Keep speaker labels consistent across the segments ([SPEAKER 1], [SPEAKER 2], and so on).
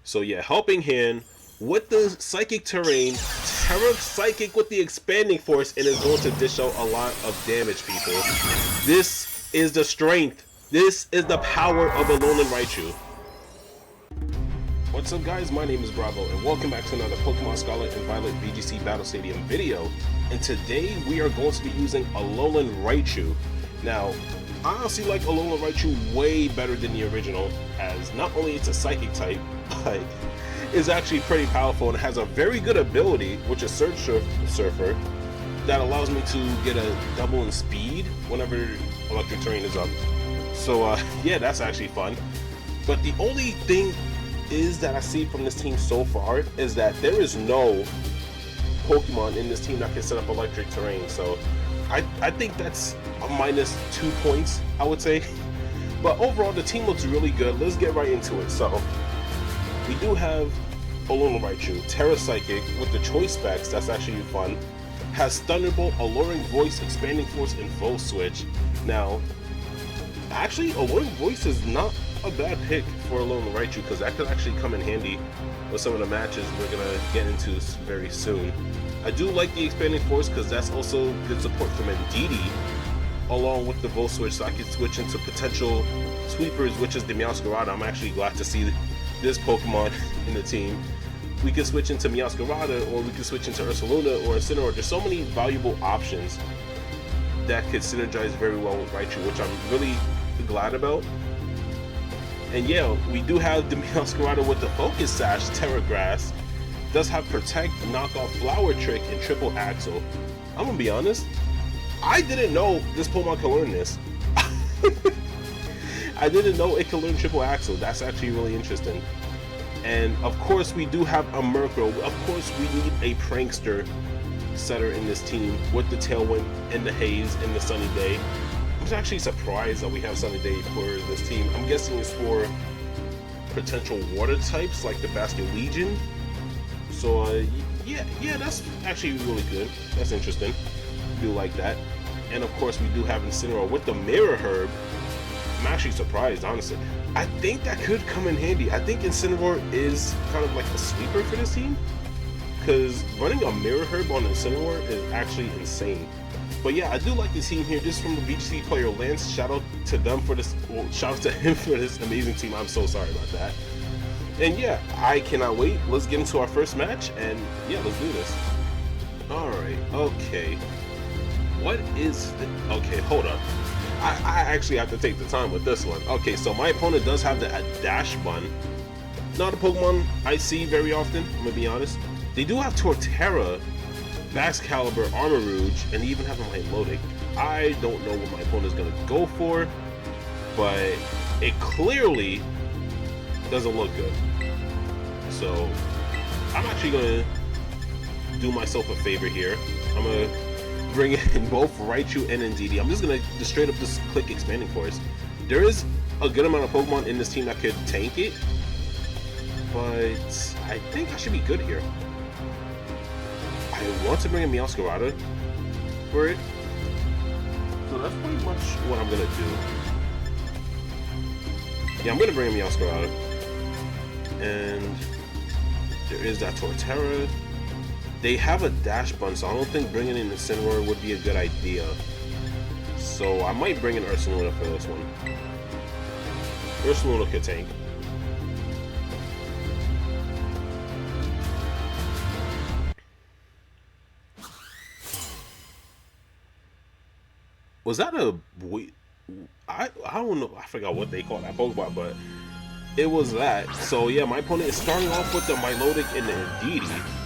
[SPEAKER 1] So yeah, helping hand with the Psychic Terrain, Tera Psychic with the Expanding Force, and is going to dish out a lot of damage, people. This is the strength. This is the power of Alolan Raichu. What's up guys, my name is Bravo and welcome back to another Pokemon Scarlet and Violet VGC Battle Stadium video. And today we are going to be using Alolan Raichu. Now, I honestly like Alolan Raichu way better than the original, as not only it's a Psychic type, but it's actually pretty powerful and has a very good ability, which is Surge Surfer, that allows me to get a double in speed whenever Electric Terrain is up. So yeah, that's actually fun. But the only thing is that I see from this team so far is that there is no Pokemon in this team that can set up Electric Terrain. So I think that's a -2 points, I would say. But overall, the team looks really good. Let's get right into it. So we do have Alolan Raichu, Tera Psychic with the choice specs. That's actually fun. Has Thunderbolt, Alluring Voice, Expanding Force, and Volt Switch. Now, actually, Alluring Voice is not a bad pick for Alolan Raichu, because that could actually come in handy with some of the matches we're gonna get into very soon. I do like the Expanding Force because that's also good support from Indeedee, along with the Volt Switch, so I can switch into potential sweepers, which is the Meowscarada. I'm actually glad to see this Pokemon in the team. We can switch into Meowscarada, or we can switch into Ursaluna or Incineroar. There's so many valuable options that could synergize very well with Raichu, which I'm really glad about. And yeah, we do have the Meowscarada with the Focus Sash, Tera Grass. Does have Protect, Knock Off, Flower Trick, and Triple Axle. I'm gonna be honest, I didn't know this Pokemon could learn this. I didn't know it could learn Triple Axle. That's actually really interesting. And of course, we do have a Murkrow. Of course, we need a Prankster setter in this team with the Tailwind and the Haze and the Sunny Day. I'm actually surprised that we have Sunny Day for this team. I'm guessing it's for potential water types like the Basket Legion. So yeah, that's actually really good. That's interesting. I do like that. And of course, we do have Incineroar with the Mirror Herb. I'm actually surprised, honestly. I think that could come in handy. I think Incineroar is kind of like a sleeper for this team, because running a Mirror Herb on Incineroar is actually insane. But yeah, I do like this team here. This is from the VGC player Lance. Shout out to them for this. Well, shout out to him for this amazing team. I'm so sorry about that. And yeah, I cannot wait. Let's get into our first match, and yeah, let's do this. All right. Okay. What is the? Okay, hold up. I actually have to take the time with this one. Okay, so my opponent does have the Dash Bun. Not a Pokemon I see very often, I'm gonna be honest. They do have Torterra, Excalibur, Armor Rouge, and they even have a Milotic. I don't know what my opponent is going to go for, but it clearly doesn't look good. So I'm actually going to do myself a favor here. I'm going to bring in both Raichu and Indeedee. I'm just going to just straight up just click Expanding Force. There is a good amount of Pokemon in this team that could tank it, but I think I should be good here. I want to bring a Meowscarada for it, so that's pretty much what I'm gonna do. Yeah, I'm gonna bring a Meowscarada, and there is that Torterra. They have a Dash Bun, so I don't think bringing in Incineroar would be a good idea. So I might bring in Ursaluna for this one. Ursaluna could tank. Was that a... I don't know. I forgot what they call that Pokemon, but it was that. So yeah, my opponent is starting off with the Milotic and the Indeedee.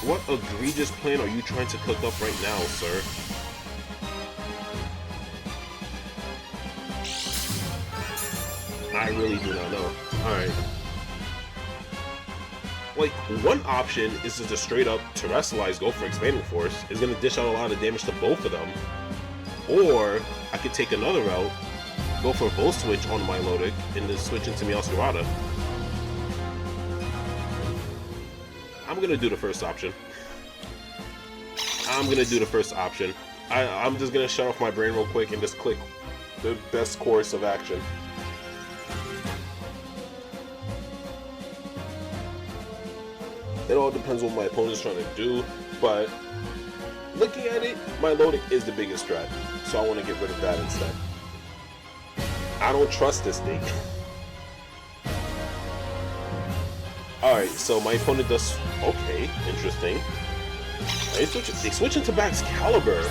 [SPEAKER 1] What egregious plan are you trying to cook up right now, sir? I really do not know. Alright. Like, one option is to just straight up Terrestrialize, go for Expanding Force. It's going to dish out a lot of damage to both of them. Or, I could take another route, go for Volt Switch on Milotic, and then switch into Meowscarada. I'm going to do the first option. I'm just going to shut off my brain real quick and just click the best course of action. It all depends on what my opponent's trying to do, but looking at it, my loading is the biggest threat, so I want to get rid of that instead. I don't trust this thing. Alright, so my opponent does... Okay, interesting. They switch into Excalibur.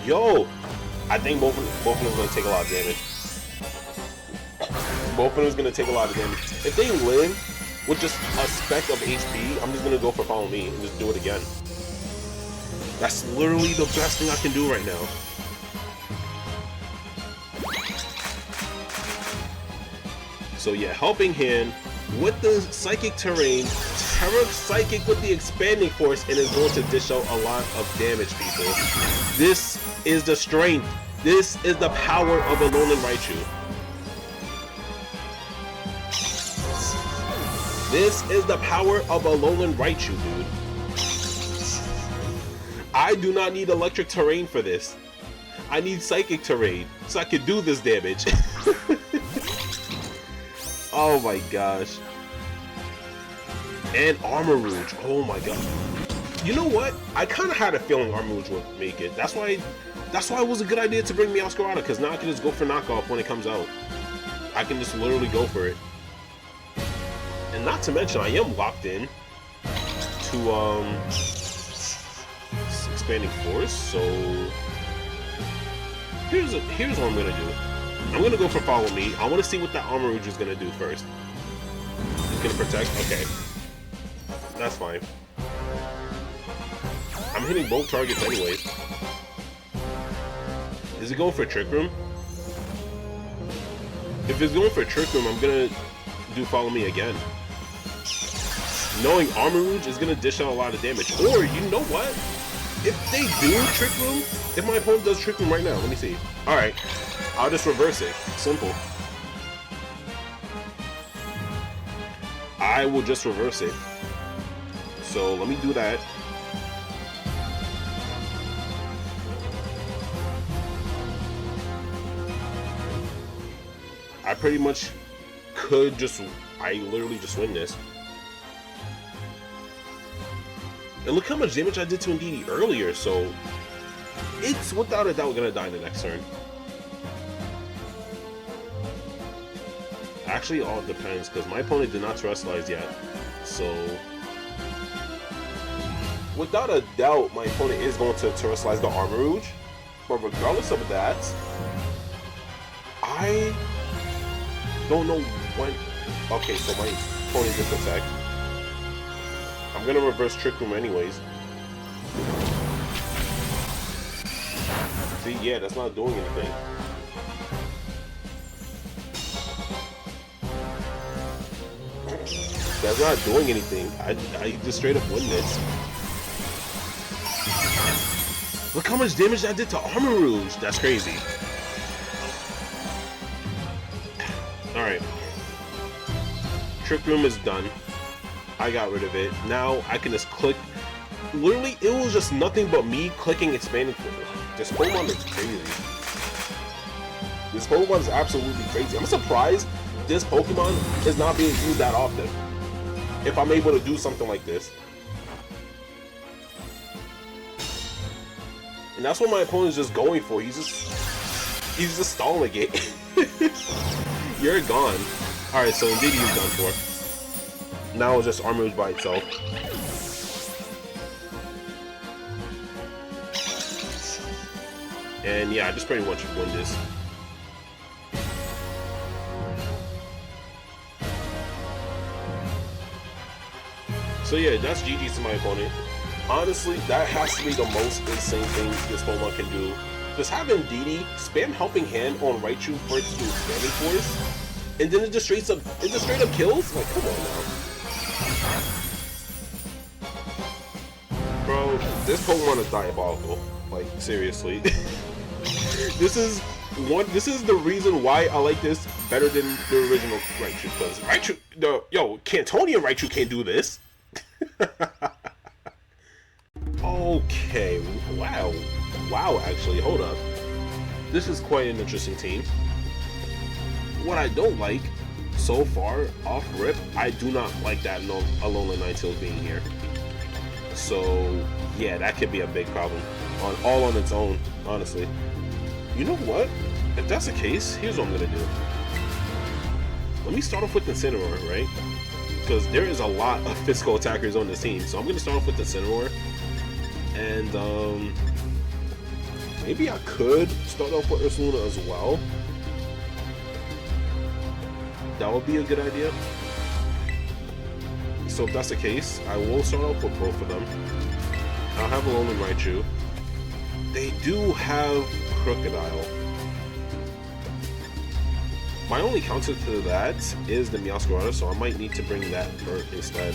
[SPEAKER 1] Yo! I think both of them are going to take a lot of damage. Both of them is going to take a lot of damage. If they win with just a speck of HP, I'm just going to go for Follow Me and just do it again. That's literally the best thing I can do right now. So yeah, Helping Hand with the Psychic Terrain, Tera Psychic with the Expanding Force, and is going to dish out a lot of damage, people. This is the strength. This is the power of Alolan Raichu. This is the power of Alolan Raichu, dude. I do not need Electric Terrain for this. I need Psychic Terrain so I can do this damage. Oh my gosh. And Armor Rouge. Oh my god. You know what? I kind of had a feeling Armor Rouge would make it. That's why it was a good idea to bring me Scarlet, because now I can just go for knockoff when it comes out. I can just literally go for it. And not to mention, I am locked in to Expanding Force, so here's what I'm gonna do. I'm gonna go for Follow Me. I want to see what that Armor Rouge is gonna do first. It's gonna protect. Okay, that's fine. I'm hitting both targets anyways. Is it going for Trick Room? If it's going for Trick Room, I'm gonna do Follow Me again. Knowing Armor Rouge is gonna dish out a lot of damage. Or you know what? If they do Trick Room, if my opponent does Trick Room right now, let me see. All right. I'll just reverse it. Simple. I will just reverse it. So let me do that. I pretty much could just... I literally just win this. And look how much damage I did to Indeedee earlier, so... It's without a doubt gonna die in the next turn. Actually, all depends, because my opponent did not Terrestrialize yet. So, without a doubt, my opponent is going to Terrestrialize the Armor Rouge. But regardless of that, I don't know when... Okay, so my opponent just attacked. I'm going to reverse Trick Room anyways. See, yeah, that's not doing anything. That's not doing anything. I just straight up win this. Look how much damage I did to Armor Rouge. That's crazy. Alright. Trick Room is done. I got rid of it. Now I can just click. Literally, it was just nothing but me clicking Expanding Force. This Pokemon is crazy. This Pokemon is absolutely crazy. I'm surprised this Pokemon is not being used that often. If I'm able to do something like this. And that's what my opponent is just going for. He's just stalling it. You're gone. Alright, so Indeedee is done for. Now it's just Armor Rouge by itself. And yeah, I just pretty much win this. So yeah, that's GG's to my opponent. Honestly, that has to be the most insane thing this Pokemon can do. Just have Indeedee spam Helping Hand on Raichu for it to do Expanding Force, and then it just straight up kills? Like, come on now. Bro, this Pokemon is diabolical. Like, seriously. This is the reason why I like this better than the original Raichu, because Raichu, Cantonian Raichu can't do this. Okay, wow, actually, hold up. This is quite an interesting team. What I don't like, so far, off rip, I do not like that Alolan Ninetales being here. So, yeah, that could be a big problem. All on its own, honestly. You know what? If that's the case, here's what I'm gonna do. Let me start off with the Incineroar, right? Because there is a lot of physical attackers on this team. So I'm gonna start off with the Incineroar. And, maybe I could start off with Ursaluna as well. That would be a good idea. So if that's the case, I will start off with both of them. I'll have Alolan Raichu. They do have Crocodile. My only counter to that is the Meowscarlet, so I might need to bring that instead.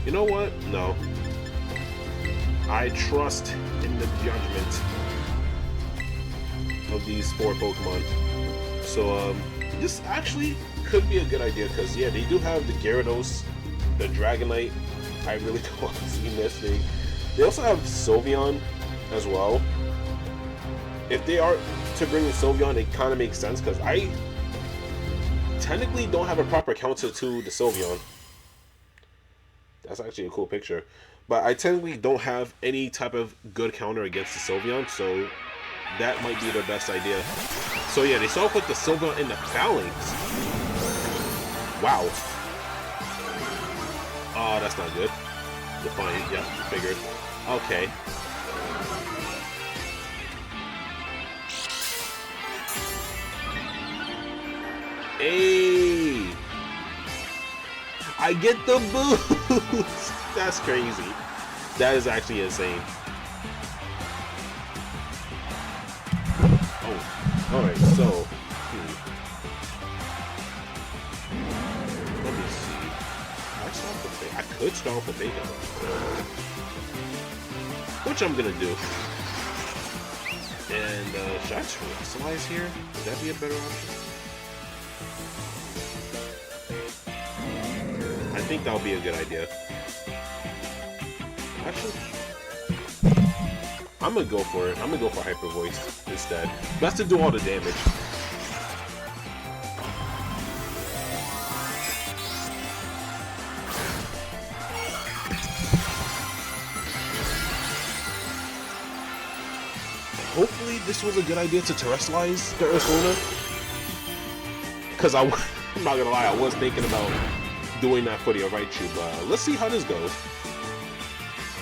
[SPEAKER 1] You know what? No. I trust in the judgment of these 4 Pokemon. So, this actually could be a good idea, because, yeah, they do have the Gyarados, the Dragonite. I really don't want to see this thing. They also have Sylveon as well. If they are to bring in Sylveon, it kind of makes sense, because I technically don't have a proper counter to the Sylveon. That's actually a cool picture. But I technically don't have any type of good counter against the Sylveon, so that might be the best idea. So yeah, they start off with the Sylveon and the Phalanx. Wow. Oh, that's not good. Defiant, yeah, figured. Okay. Hey! I get the boost! That's crazy. That is actually insane. Oh, alright, so... Let me see. I could start off with Vega. Which I'm gonna do. And, should I terrestrialize here? Would that be a better option? I think that would be a good idea. Actually, I'm gonna go for it. I'm gonna go for Hyper Voice instead. That's to do all the damage. Hopefully, this was a good idea to terrestrialize the Ursaluna. Because I'm not gonna lie, I was thinking about doing that for the Raichu, but let's see how this goes.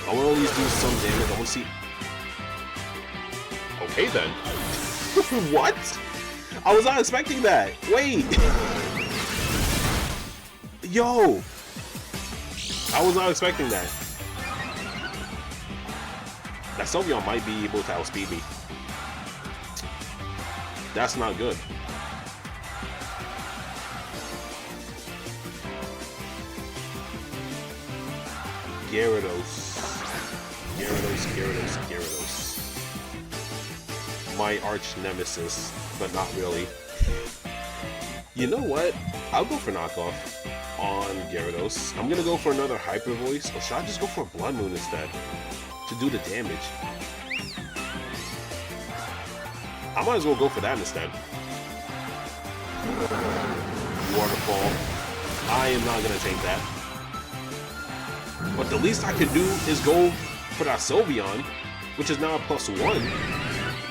[SPEAKER 1] I want to at least do some damage. I want to see. Okay then. What? I was not expecting that. Wait. Yo. I was not expecting that. That Sylveon might be able to outspeed me. That's not good. Gyarados. Gyarados. My arch nemesis, but not really. You know what? I'll go for knockoff on Gyarados. I'm gonna go for another Hyper Voice, or should I just go for Blood Moon instead to do the damage? I might as well go for that instead. Waterfall. I am not gonna take that. But the least I could do is go for that Sylveon, which is now a +1.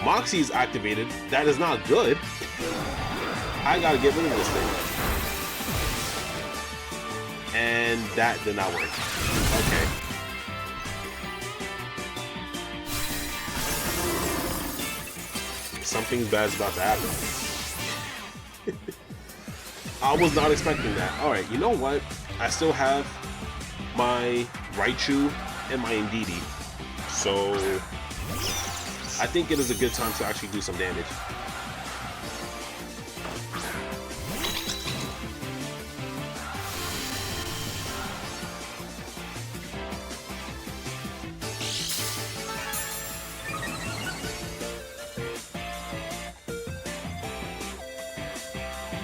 [SPEAKER 1] Moxie is activated. That is not good. I gotta get rid of this thing. And that did not work. Okay. Something bad's about to happen. I was not expecting that. Alright, you know what? I still have my Raichu and my Indeedee. So I think it is a good time to actually do some damage.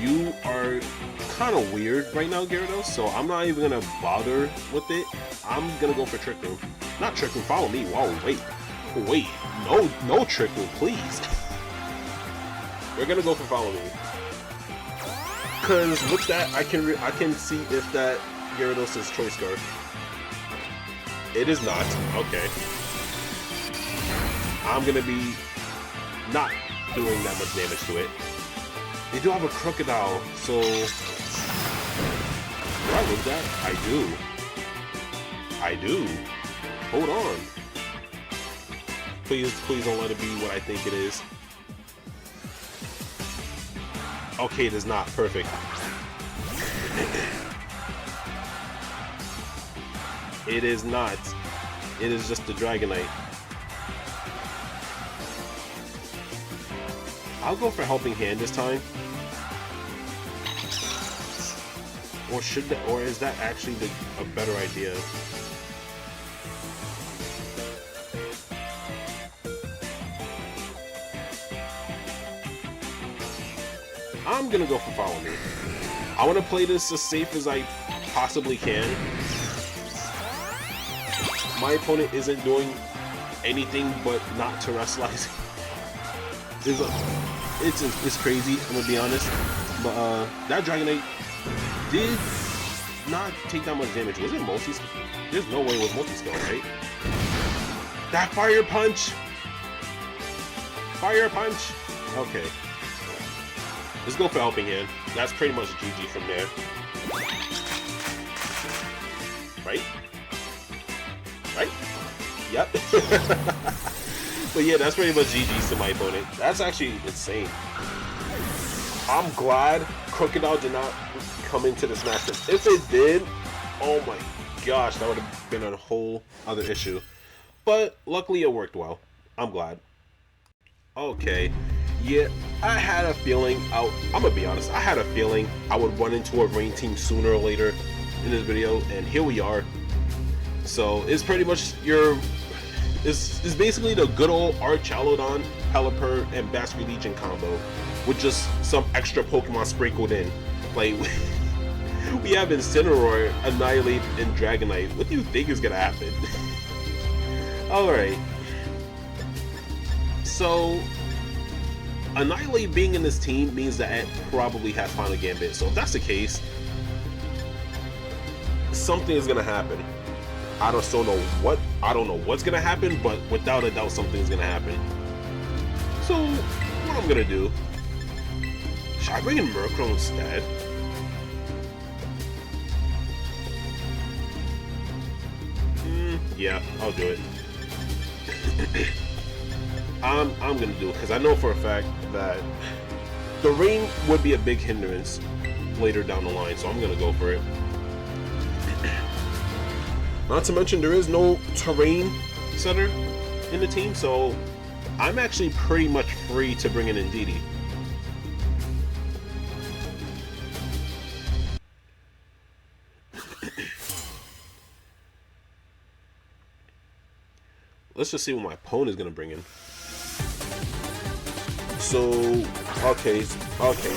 [SPEAKER 1] You are kind of weird right now, Gyarados, so I'm not even gonna bother with it. I'm gonna go for Trick Room. Not Trick Room, follow me. Whoa, wait. no trickle, please. We're gonna go for follow me. Cause with that, I can see if that Gyarados is Choice Scarf. It is not. Okay. I'm gonna be not doing that much damage to it. They do have a Crocodile, so do I live that? I do. Hold on. Please don't let it be what I think it is. Okay, it is not. Perfect. It is not. It is just the Dragonite. I'll go for Helping Hand this time. Or is that actually a better idea? I'm gonna go for Follow Me. I want to play this as safe as I possibly can. My opponent isn't doing anything but not terrestrializing. It's crazy, I'm gonna be honest. But that Dragonite did not take that much damage. Was it multi-skill? There's no way it was multi-skill, right? That Fire Punch! Fire Punch! Okay. Let's go for Helping Hand. That's pretty much GG from there. Right? Right? Yep. But yeah, that's pretty much GG's to my opponent. That's actually insane. I'm glad Crocodile did not come into this match. If it did, oh my gosh, that would have been a whole other issue. But luckily it worked well. I'm glad. Okay. Yeah, I had a feeling, I'm gonna be honest, I had a feeling I would run into a rain team sooner or later in this video, and here we are. So it's pretty much it's basically the good old Archaludon, Pelipper, and Basket Legion combo with just some extra Pokemon sprinkled in. Like, we have Incineroar, Annihilate, and Dragonite. What do you think is gonna happen? Alright. So Annihilate being in this team means that it probably has Final Gambit. So if that's the case, something is gonna happen. I don't know what's gonna happen, but without a doubt something's gonna happen. So what I'm gonna do? Should I bring in Murkrow instead? Yeah, I'll do it. I'm gonna do it because I know for a fact that the rain would be a big hindrance later down the line, so I'm gonna go for it. Not to mention there is no terrain setter in the team, so I'm actually pretty much free to bring in Indeedee. Let's just see what my opponent is gonna bring in. So, okay,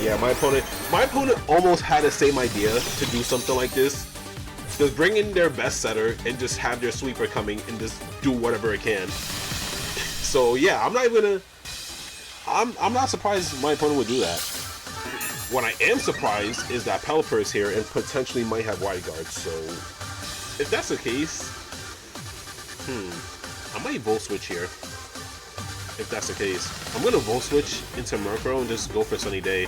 [SPEAKER 1] yeah, my opponent almost had the same idea to do something like this. Just bring in their best setter and just have their sweeper coming and just do whatever it can. So yeah, I'm not surprised my opponent would do that. What I am surprised is that Pelipper is here and potentially might have Wide Guard. So if that's the case, I might Volt Switch here. If that's the case, I'm gonna Volt Switch into Murkrow and just go for Sunny Day.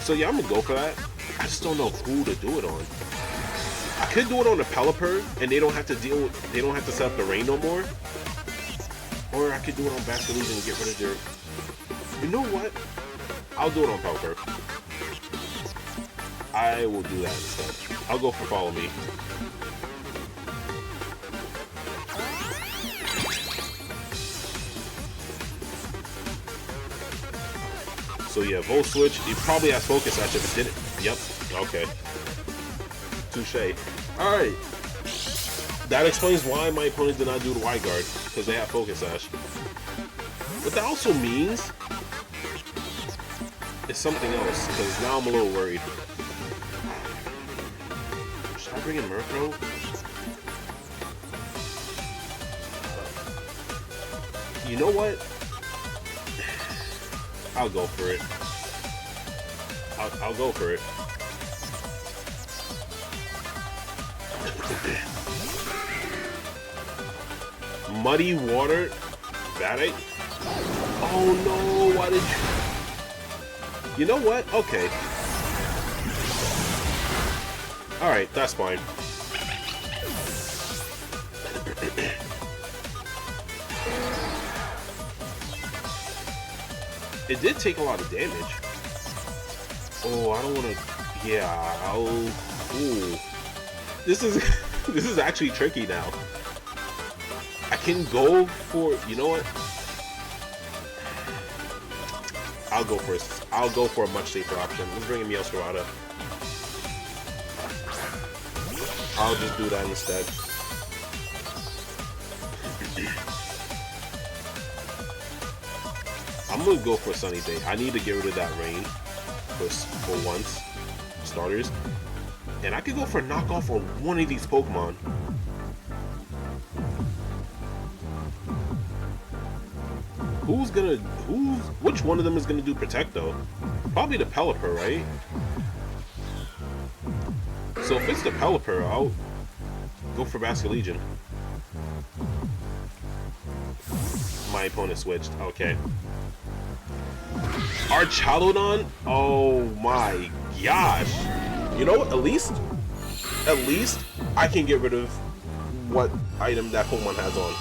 [SPEAKER 1] So yeah, I'm gonna go for that. I just don't know who to do it on. I could do it on the Pelipper and they don't have to set up the rain no more. Or I could do it on Basket Legion and get rid of their... You know what? I'll do it on Pelipper. I will do that instead. I'll go for Follow Me. So yeah, Volt Switch. He probably has Focus Sash if it didn't. Yep. Okay. Touché. Alright. That explains why my opponent did not do the Wide Guard, because they have Focus Sash. What that also means is something else, because now I'm a little worried. Should I bring in Murkrow? You know what? I'll go for it. I'll go for it. Muddy water? That ain't... Oh no, why did you... You know what? Okay. Alright, that's fine. It did take a lot of damage. Oh, I don't want to... Yeah, I'll... Ooh. This is... This is actually tricky now. I can go for... You know what? I'll go for it. I'll go for a much safer option. Let's bring in Meowscarada. I'll just do that instead. I'm gonna go for a Sunny Day. I need to get rid of that rain for once, starters. And I could go for a knockoff on one of these Pokemon. Which one of them is gonna do Protect though? Probably the Pelipper, right? So if it's the Pelipper, I'll go for Basculegion. My opponent switched. Okay. Archaludon? Oh my gosh. You know what? At least I can get rid of what item that Pokemon has on.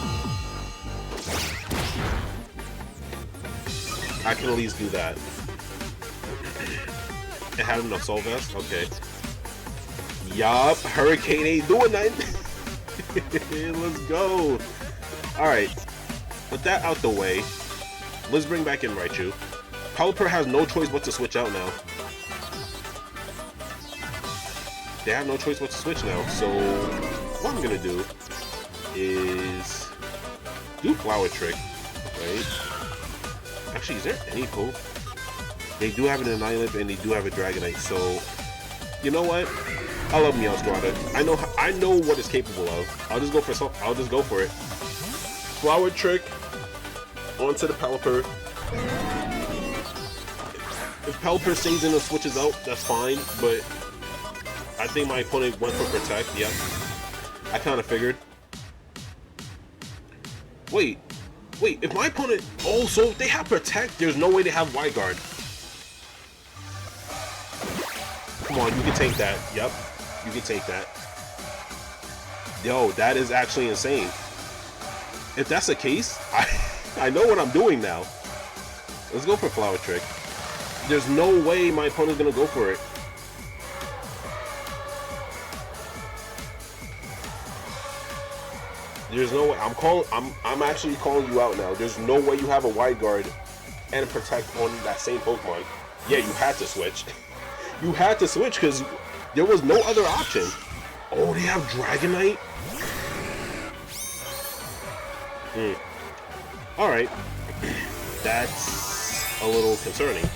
[SPEAKER 1] I can at least do that. And have an Assault Vest? Okay. Yup, Hurricane ain't doing nothing. Let's go. Alright. With that out the way, let's bring back in Raichu. Pelipper has no choice but to switch out now. They have no choice but to switch now, so what I'm gonna do is do Flower Trick, right? Actually, is there any Poke? They do have an Annihilate and they do have a Dragonite, so you know what? I love Meowscarada. I know what it's capable of. I'll just go for it. Flower Trick onto the Pelipper. If Pelipper stays in and switches out, that's fine, but I think my opponent went for Protect. Yep. I kind of figured. Wait, if my opponent... Oh, so if they have Protect, there's no way they have Wide Guard. Come on, you can take that. Yep, you can take that. Yo, that is actually insane. If that's the case, I know what I'm doing now. Let's go for Flower Trick. There's no way my opponent's gonna go for it. There's no way. I'm actually calling you out now. There's no way you have a Wide Guard and a Protect on that same Pokemon. Yeah, you had to switch. You had to switch because there was no other option. Oh, they have Dragonite? Alright. That's a little concerning.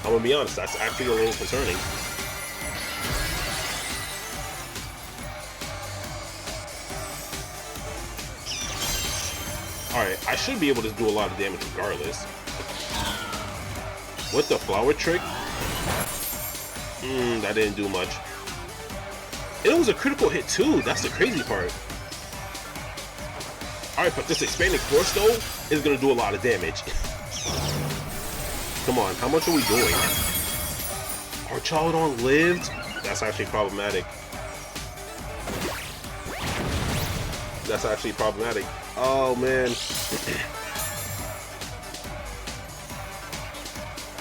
[SPEAKER 1] I'm gonna be honest, that's actually a little concerning. Alright, I should be able to do a lot of damage regardless. With the Flower Trick? That didn't do much. And it was a critical hit too, that's the crazy part. Alright, but this Expanding Force though is gonna do a lot of damage. Come on, how much are we doing? Archaludon lived? That's actually problematic. That's actually problematic. Oh man.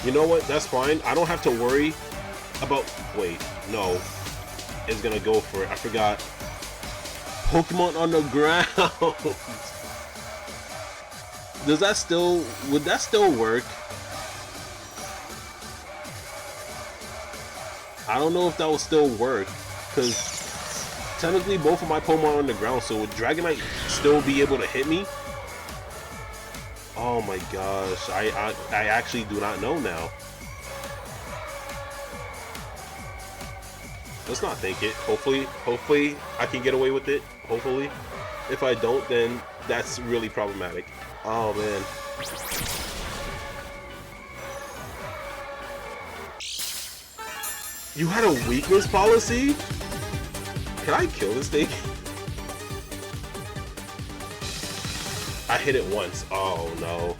[SPEAKER 1] You know what? That's fine. I don't have to worry about... Wait, no. It's gonna go for it. I forgot. Pokemon on the ground. Does that still... Would that still work? I don't know if that will still work. Because technically both of my Pokemon are on the ground. So would Dragonite still be able to hit me? Oh my gosh. I actually do not know now. Let's not think it. Hopefully I can get away with it. Hopefully. If I don't, then that's really problematic. Oh man. You had a weakness policy? Can I kill this thing? I hit it once. Oh no.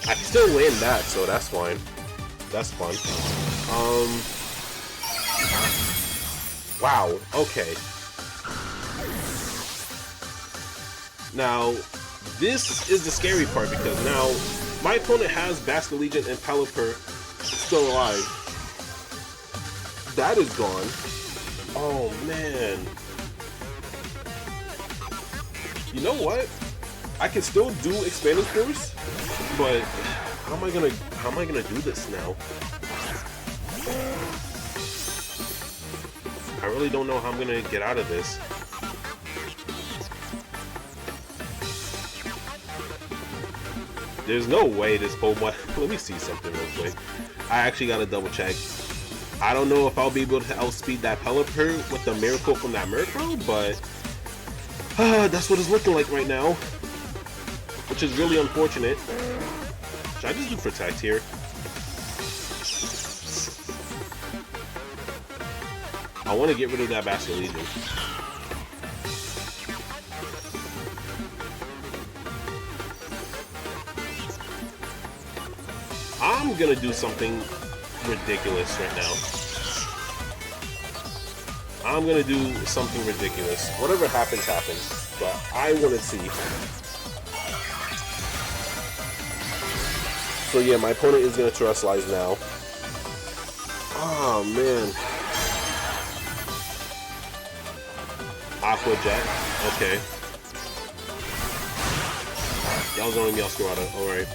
[SPEAKER 1] I can still land that, so that's fine. That's fun. Wow, okay. Now, this is the scary part because now my opponent has Basket Legion and Pelipper still alive. That is gone. Oh man. You know what? I can still do Expanding Force, but how am I gonna do this now? I really don't know how I'm gonna get out of this. There's no way this Pokemon. Let me see something real quick. I actually gotta double check. I don't know if I'll be able to outspeed that Pelipper with the Miracle from that Murkrow, but that's what it's looking like right now, which is really unfortunate. Should I just do Protect here? I want to get rid of that Basket Legion. I'm gonna do something ridiculous right now. I'm gonna do something ridiculous. Whatever happens, happens. But I want to see. So yeah, my opponent is gonna Terrestrialize now. Oh man. Aqua Jet. Okay. Y'all going Meowscarlet. Alright.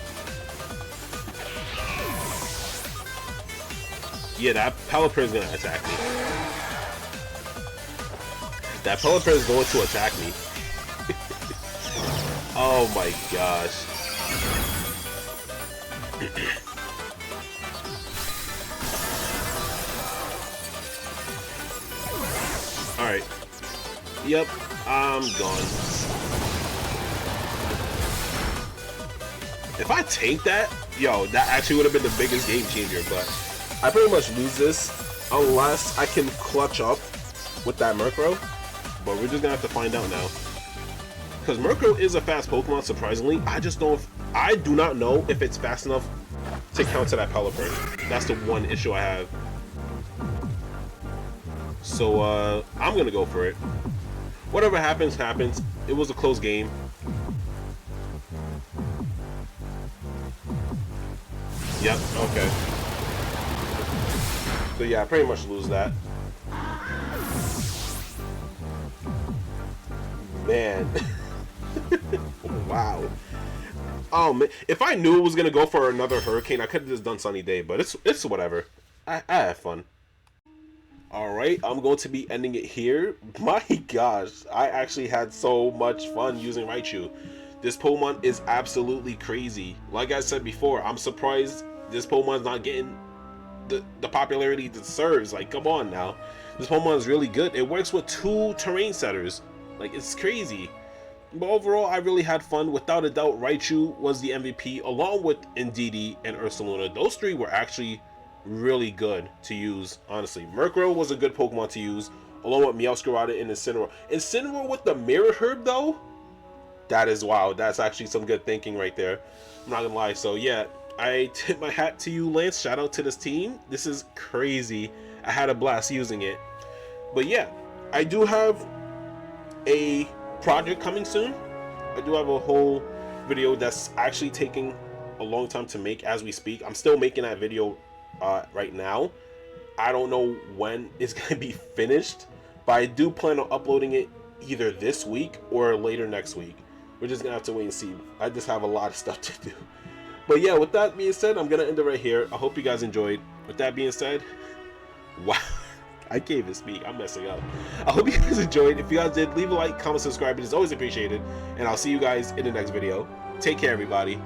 [SPEAKER 1] Yeah, that Pelipper is gonna attack me. That Pelipper is going to attack me. Oh my gosh. Alright. Yep, I'm gone. If I take that, yo, that actually would have been the biggest game changer, but I pretty much lose this unless I can clutch up with that Murkrow, but we're just gonna have to find out now. Because Murkrow is a fast Pokemon, surprisingly. I do not know if it's fast enough to counter that Pelipper. That's the one issue I have. So, I'm gonna go for it. Whatever happens, happens. It was a close game. Yep, okay. So yeah, I pretty much lose that. Man. Wow. Oh man, if I knew it was gonna go for another Hurricane, I could have just done Sunny Day, but it's whatever. I have fun. Alright, I'm going to be ending it here. My gosh, I actually had so much fun using Raichu. This Pokemon is absolutely crazy. Like I said before, I'm surprised this Pokemon's not getting the popularity it deserves. Like, come on now. This Pokemon is really good. It works with 2 terrain setters. Like, it's crazy. But overall, I really had fun. Without a doubt, Raichu was the MVP, along with Indeedee and Ursaluna. Those 3 were actually really good to use, honestly. Murkrow was a good Pokemon to use, along with Meowscarlet and Incineroar. Incineroar with the Mirror Herb, though? That is wow. That's actually some good thinking right there. I'm not gonna lie. So yeah, I tip my hat to you, Lance. Shout out to this team. This is crazy. I had a blast using it. But yeah, I do have a project coming soon. I do have a whole video that's actually taking a long time to make as we speak. I'm still making that video right now. I don't know when it's gonna be finished, but I do plan on uploading it either this week or later next week. We're just gonna have to wait and see. I just have a lot of stuff to do. But yeah, with that being said, I'm gonna end it right here. I hope you guys enjoyed. With that being said, wow, I can't even speak. I'm messing up. I hope you guys enjoyed. If you guys did, leave a like, comment, subscribe. It is always appreciated. And I'll see you guys in the next video. Take care, everybody.